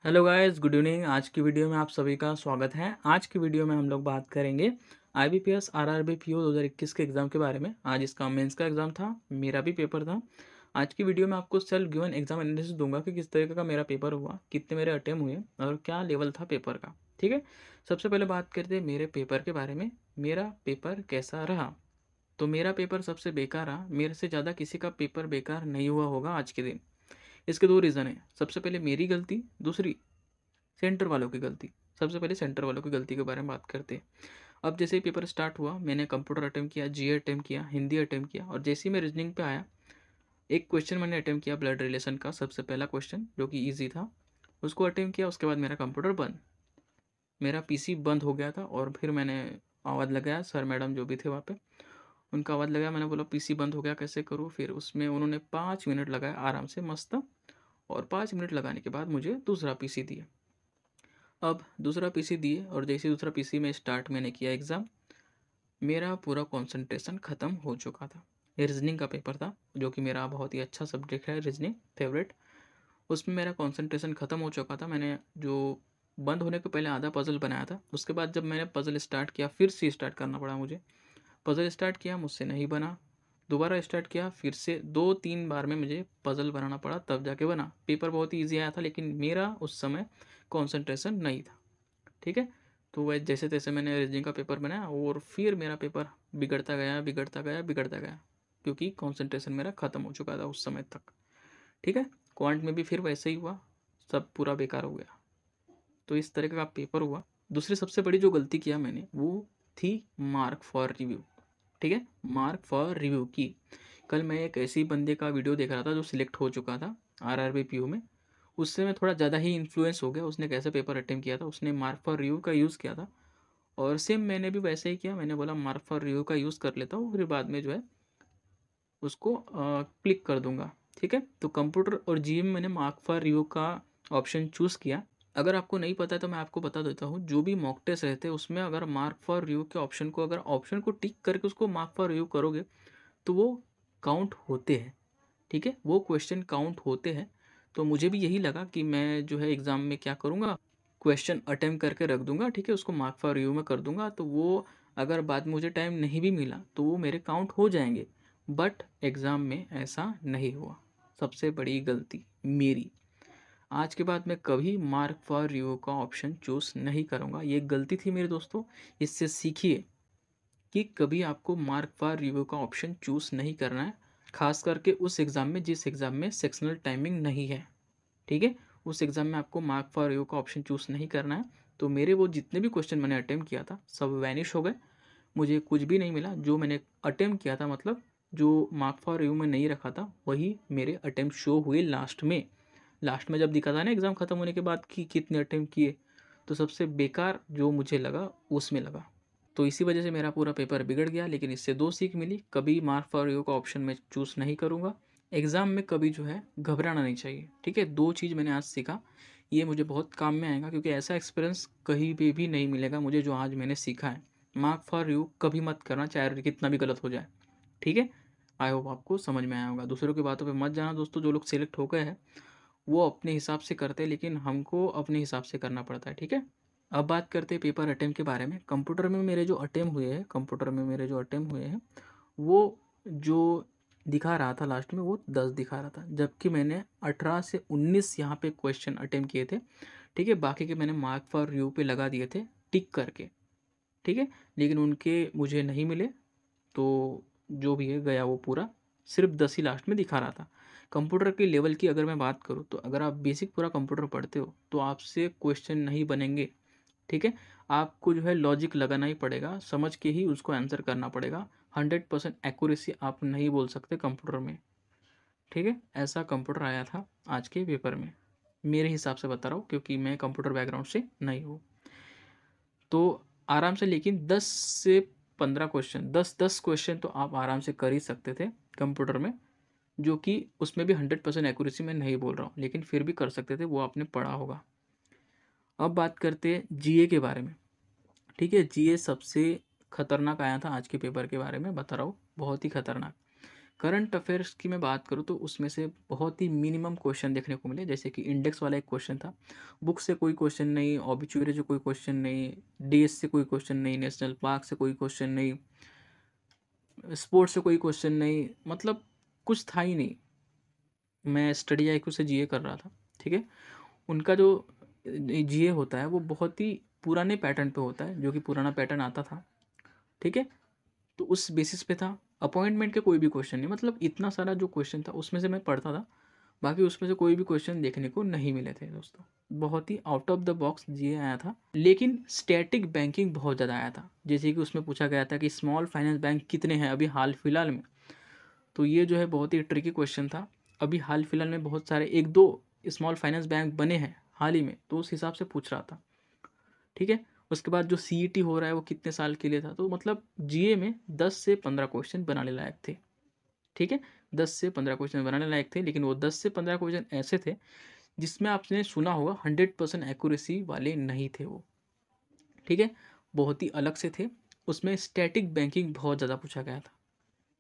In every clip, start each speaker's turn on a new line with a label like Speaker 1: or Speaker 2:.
Speaker 1: Hello guys, good evening. आज की video में आप सभी का स्वागत है। आज की वीडियो में हम लोग बात करेंगे आईबीपीएस आरआरबी पीओ 2021 के एग्ज़ाम के बारे में। आज इसका मेंस का एग्ज़ाम था, मेरा भी पेपर था। आज की वीडियो में आपको सेल्फ गिवन एग्जाम एनालिसिस दूंगा कि किस तरीके का मेरा पेपर हुआ, कितने मेरे अटेम्प्ट हुए और क्या लेवल था पेपर का। ठीक है, सबसे पहले बात करते हैं मेरे पेपर के बारे में। मेरा पेपर कैसा रहा? तो मेरा पेपर सबसे बेकार रहा। मेरे से ज़्यादा किसी का पेपर बेकार नहीं हुआ होगा आज के दिन। इसके दो रीज़न है। सबसे पहले मेरी गलती, दूसरी सेंटर वालों की गलती। सबसे पहले सेंटर वालों की गलती के बारे में बात करते हैं। अब जैसे ही पेपर स्टार्ट हुआ, मैंने कंप्यूटर अटेम्प्ट किया, जीए अटेम्प्ट किया, हिंदी अटेम्प्ट किया और जैसे ही मैं रीजनिंग पे आया, एक क्वेश्चन मैंने अटेम्प्ट किया ब्लड रिलेशन का, सबसे पहला क्वेश्चन जो कि ईजी था, उसको अटेम्प्ट किया। उसके बाद मेरा कंप्यूटर बंद, मेरा पीसी बंद हो गया था और फिर मैंने आवाज़ लगाया, सर मैडम जो भी थे वहाँ पे, उनका आवाज़ लगाया। मैंने बोला पीसी बंद हो गया, कैसे करूँ? फिर उसमें उन्होंने 5 मिनट लगाया आराम से मस्त, और 5 मिनट लगाने के बाद मुझे दूसरा पीसी दिया। अब दूसरा पीसी दिए और जैसे दूसरा पीसी में स्टार्ट मैंने किया एग्ज़ाम, मेरा पूरा कंसंट्रेशन ख़त्म हो चुका था। ये रीजनिंग का पेपर था, जो कि मेरा बहुत ही अच्छा सब्जेक्ट है, रीजनिंग फेवरेट। उसमें मेरा कंसंट्रेशन ख़त्म हो चुका था। मैंने जो बंद होने के पहले आधा पज़ल बनाया था, उसके बाद जब मैंने पज़ल स्टार्ट किया, फिर से स्टार्ट करना पड़ा मुझे। पज़ल स्टार्ट किया, मुझसे नहीं बना, दोबारा स्टार्ट किया, फिर से 2-3 बार में मुझे पज़ल बनाना पड़ा, तब जाके बना। पेपर बहुत ही ईज़ी आया था, लेकिन मेरा उस समय कंसंट्रेशन नहीं था। ठीक है, तो वह जैसे तैसे मैंने रीजनिंग का पेपर बनाया और फिर मेरा पेपर बिगड़ता गया, बिगड़ता गया, बिगड़ता गया, क्योंकि कंसंट्रेशन मेरा ख़त्म हो चुका था उस समय तक। ठीक है, क्वांट में भी फिर वैसे ही हुआ, सब पूरा बेकार हो गया। तो इस तरह का पेपर हुआ। दूसरी सबसे बड़ी जो गलती किया मैंने, वो थी मार्क फॉर रिव्यू। ठीक है, मार्क फॉर रिव्यू की। कल मैं एक ऐसी बंदे का वीडियो देख रहा था जो सिलेक्ट हो चुका था आरआरबी पीयू में। उससे मैं थोड़ा ज़्यादा ही इन्फ्लुएंस हो गया। उसने कैसे पेपर अटेम्प्ट किया था, उसने मार्क फॉर रिव्यू का यूज़ किया था और सेम मैंने भी वैसे ही किया। मैंने बोला मार्क फॉर रिव्यू का यूज़ कर लेता हूँ, फिर बाद में जो है उसको क्लिक कर दूंगा। ठीक है, तो कंप्यूटर और जीए में मैंने मार्क फॉर रिव्यू का ऑप्शन चूज़ किया। अगर आपको नहीं पता है तो मैं आपको बता देता हूँ, जो भी मॉक टेस्ट रहते हैं उसमें अगर मार्क फॉर रिव्यू के ऑप्शन को, अगर ऑप्शन को टिक करके उसको मार्क फॉर रिव्यू करोगे तो वो काउंट होते हैं। ठीक है, वो क्वेश्चन काउंट होते हैं। तो मुझे भी यही लगा कि मैं जो है एग्ज़ाम में क्या करूँगा, क्वेश्चन अटेम्प्ट करके रख दूंगा। ठीक है, उसको मार्क फॉर रिव्यू में कर दूंगा, तो वो अगर बाद में मुझे टाइम नहीं भी मिला तो वो मेरे काउंट हो जाएंगे। बट एग्ज़ाम में ऐसा नहीं हुआ, सबसे बड़ी गलती मेरी। आज के बाद मैं कभी मार्क फॉर रिव्यू का ऑप्शन चूज़ नहीं करूँगा। ये गलती थी मेरे दोस्तों, इससे सीखिए कि कभी आपको मार्क फॉर रिव्यू का ऑप्शन चूज़ नहीं करना है, खास करके उस एग्ज़ाम में जिस एग्ज़ाम में सेक्शनल टाइमिंग नहीं है। ठीक है, उस एग्ज़ाम में आपको मार्क फॉर रिव्यू का ऑप्शन चूज़ नहीं करना है। तो मेरे वो जितने भी क्वेश्चन मैंने अटेम्प्ट किया था सब वैनिश हो गए, मुझे कुछ भी नहीं मिला। जो मैंने अटेम्प्ट किया था, मतलब जो मार्क फॉर रिव्यू में नहीं रखा था, वही मेरे अटेम्प्ट शो हुए लास्ट में। लास्ट में जब दिखा था ना एग्ज़ाम ख़त्म होने के बाद कि कितने अटेम्प्ट किए, तो सबसे बेकार जो मुझे लगा उसमें लगा। तो इसी वजह से मेरा पूरा पेपर बिगड़ गया। लेकिन इससे दो सीख मिली, कभी मार्क फॉर रिव्यू का ऑप्शन मैं चूज़ नहीं करूँगा। एग्ज़ाम में कभी जो है घबराना नहीं चाहिए। ठीक है, दो चीज़ मैंने आज सीखा, ये मुझे बहुत काम में आएगा, क्योंकि ऐसा एक्सपीरियंस कहीं भी नहीं मिलेगा मुझे जो आज मैंने सीखा है। मार्क फॉर रिव्यू कभी मत करना, चाहे कितना भी गलत हो जाए। ठीक है, आई होप आपको समझ में आया होगा। दूसरों की बातों पे मत जाना दोस्तों। जो लोग सेलेक्ट हो गए हैं वो अपने हिसाब से करते हैं, लेकिन हमको अपने हिसाब से करना पड़ता है। ठीक है, अब बात करते हैं पेपर अटेम्प्ट के बारे में। कंप्यूटर में मेरे जो अटेम्प्ट हुए हैं, वो जो दिखा रहा था लास्ट में, वो 10 दिखा रहा था, जबकि मैंने 18 से 19 यहाँ पे क्वेश्चन अटेम्प्ट किए थे। ठीक है, बाकी के मैंने मार्क फॉर रिव्यू पे लगा दिए थे टिक करके। ठीक है, लेकिन उनके मुझे नहीं मिले, तो जो भी है गया वो पूरा। सिर्फ 10 ही लास्ट में दिखा रहा था। कंप्यूटर के लेवल की अगर मैं बात करूँ, तो अगर आप बेसिक पूरा कंप्यूटर पढ़ते हो तो आपसे क्वेश्चन नहीं बनेंगे। ठीक है, आपको जो है लॉजिक लगाना ही पड़ेगा, समझ के ही उसको आंसर करना पड़ेगा। 100% एक्यूरेसी आप नहीं बोल सकते कंप्यूटर में। ठीक है, ऐसा कंप्यूटर आया था आज के पेपर में, मेरे हिसाब से बता रहा हूँ, क्योंकि मैं कंप्यूटर बैकग्राउंड से नहीं हूँ। तो आराम से, लेकिन 10 से 15 क्वेश्चन, 10-10 क्वेश्चन तो आप आराम से कर ही सकते थे कंप्यूटर में, जो कि उसमें भी 100% एक्यूरेसी में नहीं बोल रहा हूँ, लेकिन फिर भी कर सकते थे, वो आपने पढ़ा होगा। अब बात करते हैं जीए के बारे में। ठीक है, जीए सबसे खतरनाक आया था आज के पेपर के बारे में बता रहा हूँ, बहुत ही खतरनाक। करंट अफेयर्स की मैं बात करूँ तो उसमें से बहुत ही मिनिमम क्वेश्चन देखने को मिले, जैसे कि इंडेक्स वाला एक क्वेश्चन था, बुक से कोई क्वेश्चन नहीं, ऑबिचुअरी से कोई क्वेश्चन नहीं, डीएस से कोई क्वेश्चन नहीं, नेशनल पार्क से कोई क्वेश्चन नहीं, स्पोर्ट्स से कोई क्वेश्चन नहीं, मतलब कुछ था ही नहीं। मैं स्टडी आईक्यू से जीए कर रहा था, ठीक है। उनका जो जीए होता है वो बहुत ही पुराने पैटर्न पे होता है, जो कि पुराना पैटर्न आता था, ठीक है। तो उस बेसिस पे था, अपॉइंटमेंट के कोई भी क्वेश्चन नहीं, मतलब इतना सारा जो क्वेश्चन था उसमें से मैं पढ़ता था, बाकी उसमें से कोई भी क्वेश्चन देखने को नहीं मिले थे दोस्तों। बहुत ही आउट ऑफ द बॉक्स जीए आया था, लेकिन स्टैटिक बैंकिंग बहुत ज़्यादा आया था। जैसे कि उसमें पूछा गया था कि स्मॉल फाइनेंस बैंक कितने हैं अभी हाल फिलहाल में, तो ये जो है बहुत ही ट्रिकी क्वेश्चन था। अभी हाल फिलहाल में बहुत सारे एक दो स्मॉल फाइनेंस बैंक बने हैं हाल ही में, तो उस हिसाब से पूछ रहा था, ठीक है। उसके बाद जो सीईटी हो रहा है वो कितने साल के लिए था, तो मतलब जीए में 10 से 15 क्वेश्चन बनाने लायक थे, ठीक है। 10 से 15 क्वेश्चन बनाने लायक थे, लेकिन वो 10 से 15 क्वेश्चन ऐसे थे जिसमें आपने सुना होगा 100% एक्यूरेसी वाले नहीं थे वो, ठीक है। बहुत ही अलग से थे। उसमें स्टैटिक बैंकिंग बहुत ज़्यादा पूछा गया था,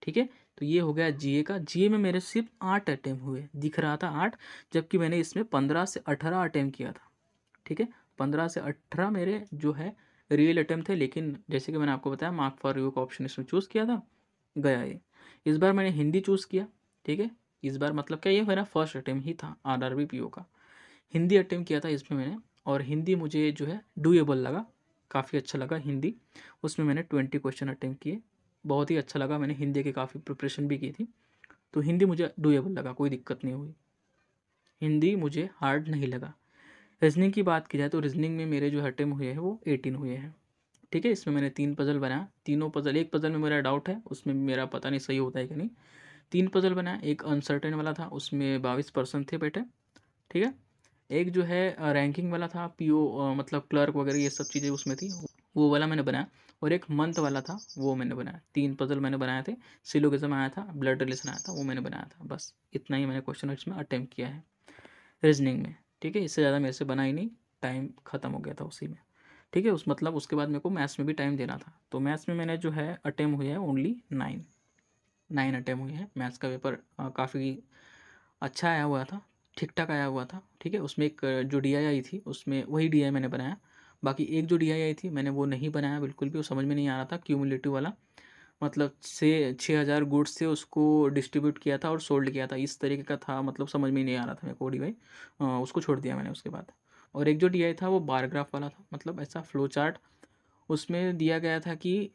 Speaker 1: ठीक है। तो ये हो गया जीए का। जीए में मेरे सिर्फ 8 अटैम्प्ट हुए, दिख रहा था 8, जबकि मैंने इसमें 15 से 18 अटैम्प्ट किया था, ठीक है। 15 से 18 मेरे जो है रियल अटैम्प्ट थे, लेकिन जैसे कि मैंने आपको बताया मार्क फॉर रिव्यू का ऑप्शन इसमें चूज़ किया था, गया ये। इस बार मैंने हिंदी चूज़ किया, ठीक है। इस बार मतलब क्या, ये मेरा फर्स्ट अटैम्प्ट ही था आरआरबी पीओ का, हिंदी अटैम्प्ट किया था इसमें मैंने, और हिंदी मुझे जो है डूएबल लगा, काफ़ी अच्छा लगा हिंदी। उसमें मैंने 20 क्वेश्चन अटैम्प्ट किए, बहुत ही अच्छा लगा, मैंने हिंदी की काफ़ी प्रिपरेशन भी की थी, तो हिंदी मुझे डूएबल लगा, कोई दिक्कत नहीं हुई, हिंदी मुझे हार्ड नहीं लगा। रीजनिंग की बात की जाए तो रीजनिंग में मेरे जो अटेम्प्ट हुए हैं वो 18 हुए हैं, ठीक है। इसमें मैंने 3 पजल बनाया, तीनों पजल, एक पजल में मेरा डाउट है, उसमें मेरा पता नहीं सही होता है कि नहीं। 3 पजल बनाया, एक अनसर्टेन वाला था, उसमें 22% थे बेटे, ठीक है। एक जो है रैंकिंग वाला था, पीओ मतलब क्लर्क वगैरह ये सब चीज़ें उसमें थी, वो वाला मैंने बनाया। और एक मंथ वाला था वो मैंने बनाया, 3 पजल मैंने बनाए थे। सिलोगिज्म आया था, ब्लड रिलेशन आया था, वो मैंने बनाया था, बस इतना ही मैंने क्वेश्चन इसमें अटैम्प्ट किया है रीजनिंग में, ठीक है। इससे ज़्यादा मेरे से बना ही नहीं, टाइम ख़त्म हो गया था उसी में, ठीक है। उस मतलब उसके बाद मेरे को मैथ्स में भी टाइम देना था, तो मैथ्स में मैंने जो है अटैम्प्ट हुए हैं ओनली 9 अटैम्प्ट हुए हैं। मैथ्स का पेपर काफ़ी अच्छा आया हुआ था, ठीक ठाक आया हुआ था, ठीक है। उसमें एक जो डीआई आई थी उसमें वही डीआई मैंने बनाया, बाकी एक जो डीआई आई थी मैंने वो नहीं बनाया बिल्कुल भी, वो समझ में नहीं आ रहा था, क्यूमुलेटिव वाला, मतलब से 6000 गुड्स से उसको डिस्ट्रीब्यूट किया था और सोल्ड किया था, इस तरीके का था, मतलब समझ में नहीं आ रहा था मेरे को डीआई, उसको छोड़ दिया मैंने उसके बाद। और एक जो डीआई था वो बार ग्राफ वाला था, मतलब ऐसा फ्लो चार्ट, उसमें दिया गया था कि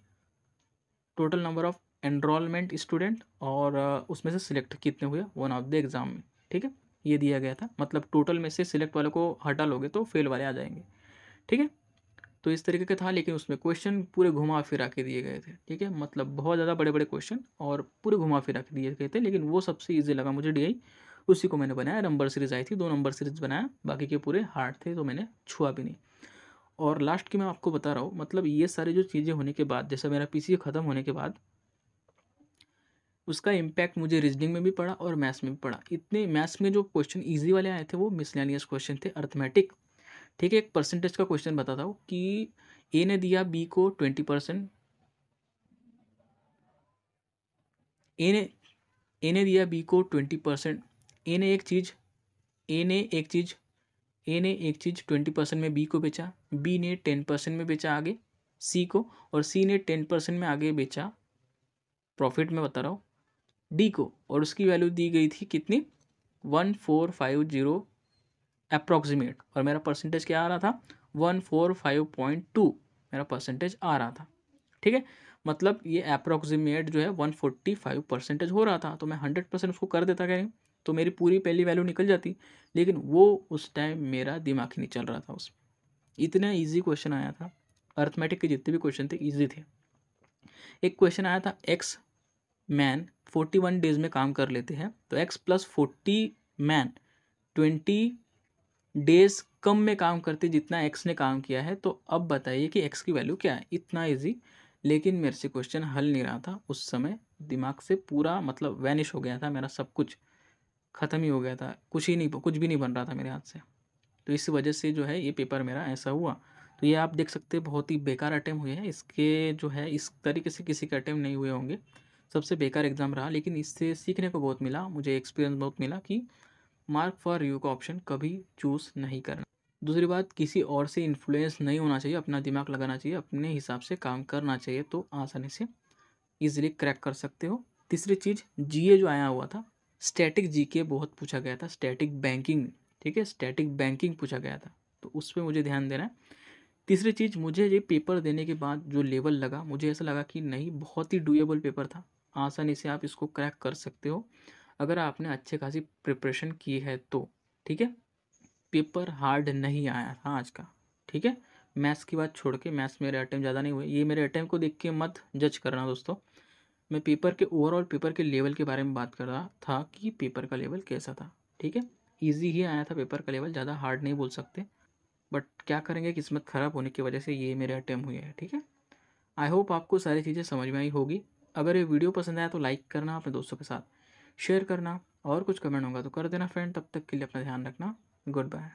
Speaker 1: total number of enrolment student और उसमें से सिलेक्ट कितने हुए वन ऑफ द एग्ज़ाम में, ठीक है। ये दिया गया था, मतलब टोटल में से सिलेक्ट वाले को हटा लोगे तो फेल वाले आ जाएंगे, ठीक है। तो इस तरीके का था, लेकिन उसमें क्वेश्चन पूरे घुमा फिरा के दिए गए थे, ठीक है। मतलब बहुत ज़्यादा बड़े बड़े क्वेश्चन और पूरे घुमा फिरा के दिए गए थे, लेकिन वो सबसे ईजी लगा मुझे डीआई, उसी को मैंने बनाया। नंबर सीरीज आई थी, 2 नंबर सीरीज बनाया, बाकी के पूरे हार्ड थे तो मैंने छुआ भी नहीं। और लास्ट की मैं आपको बता रहा हूँ, मतलब ये सारी जो चीज़ें होने के बाद, जैसे मेरा पीसी ख़त्म होने के बाद उसका इम्पैक्ट मुझे रीजनिंग में भी पड़ा और मैथ्स में भी पड़ा। इतने मैथ्स में जो क्वेश्चन इजी वाले आए थे वो मिसलेनियस क्वेश्चन थे, अर्थमेटिक, ठीक है। एक परसेंटेज का क्वेश्चन बताता हूँ कि ए ने दिया बी को 20%, ए ने ए ने दिया बी को 20%, ए ने एक चीज़ ए ने एक चीज़ ए ने एक चीज़ 20% में बी को बेचा, बी ने 10% में बेचा आगे सी को, और सी ने 10% में आगे बेचा, प्रॉफिट में बता रहा हूँ, डी को, और उसकी वैल्यू दी गई थी कितनी, 1450 अप्रॉक्सीमेट, और मेरा परसेंटेज क्या आ रहा था, 145.2 मेरा परसेंटेज आ रहा था, ठीक है। मतलब ये अप्रॉक्सीमेट जो है 145 परसेंटेज हो रहा था, तो मैं 100% उसको कर देता क्या नहीं, तो मेरी पूरी पहली वैल्यू निकल जाती, लेकिन वो उस टाइम मेरा दिमाग ही नहीं चल रहा था उसमें। इतना ईजी क्वेश्चन आया था, अर्थमेटिक के जितने भी क्वेश्चन थे ईजी थे। एक क्वेश्चन आया था, एक्स मैन 41 डेज में काम कर लेते हैं, तो एक्स प्लस 40 मैन 20 डेज कम में काम करते जितना एक्स ने काम किया है, तो अब बताइए कि एक्स की वैल्यू क्या है। इतना इजी, लेकिन मेरे से क्वेश्चन हल नहीं रहा था उस समय, दिमाग से पूरा मतलब वैनिश हो गया था मेरा, सब कुछ ख़त्म ही हो गया था, कुछ ही नहीं, कुछ भी नहीं बन रहा था मेरे हाथ से। तो इस वजह से जो है ये पेपर मेरा ऐसा हुआ। तो ये आप देख सकते हैं बहुत ही बेकार अटैम्प्ट हुए हैं इसके, जो है इस तरीके से किसी के अटैम्प्ट नहीं हुए होंगे, सबसे बेकार एग्ज़ाम रहा, लेकिन इससे सीखने को बहुत मिला, मुझे एक्सपीरियंस बहुत मिला कि मार्क फॉर रिव्यू का ऑप्शन कभी चूज़ नहीं करना। दूसरी बात, किसी और से इन्फ्लुएंस नहीं होना चाहिए, अपना दिमाग लगाना चाहिए, अपने हिसाब से काम करना चाहिए, तो आसानी से ईज़िली क्रैक कर सकते हो। तीसरी चीज़, जीए जो आया हुआ था, स्टैटिक जीके बहुत पूछा गया था, स्टैटिक बैंकिंग, ठीक है, स्टैटिक बैंकिंग पूछा गया था, तो उस पे मुझे ध्यान देना है। तीसरी चीज़, मुझे ये पेपर देने के बाद जो लेवल लगा, मुझे ऐसा लगा कि नहीं, बहुत ही डूएबल पेपर था, आसानी से आप इसको क्रैक कर सकते हो, अगर आपने अच्छे खासी प्रिपरेशन की है तो, ठीक है। पेपर हार्ड नहीं आया था आज का, ठीक है। मैथ्स की बात छोड़ के, मैथ्स मेरे अटेम्प्ट ज़्यादा नहीं हुए, ये मेरे अटेम्प्ट को देख के मत जज करना दोस्तों। मैं पेपर के ओवरऑल पेपर के लेवल के बारे में बात कर रहा था कि पेपर का लेवल कैसा था, ठीक है। ईजी ही आया था पेपर का लेवल, ज़्यादा हार्ड नहीं बोल सकते, बट क्या करेंगे, किस्मत ख़राब होने की वजह से ये मेरे अटेम्प्ट हुए हैं, ठीक है। आई होप आपको सारी चीज़ें समझ में आई होगी। अगर ये वीडियो पसंद आया तो लाइक करना, अपने दोस्तों के साथ शेयर करना, और कुछ कमेंट होगा तो कर देना फ्रेंड। तब तक के लिए अपना ध्यान रखना। Good bye.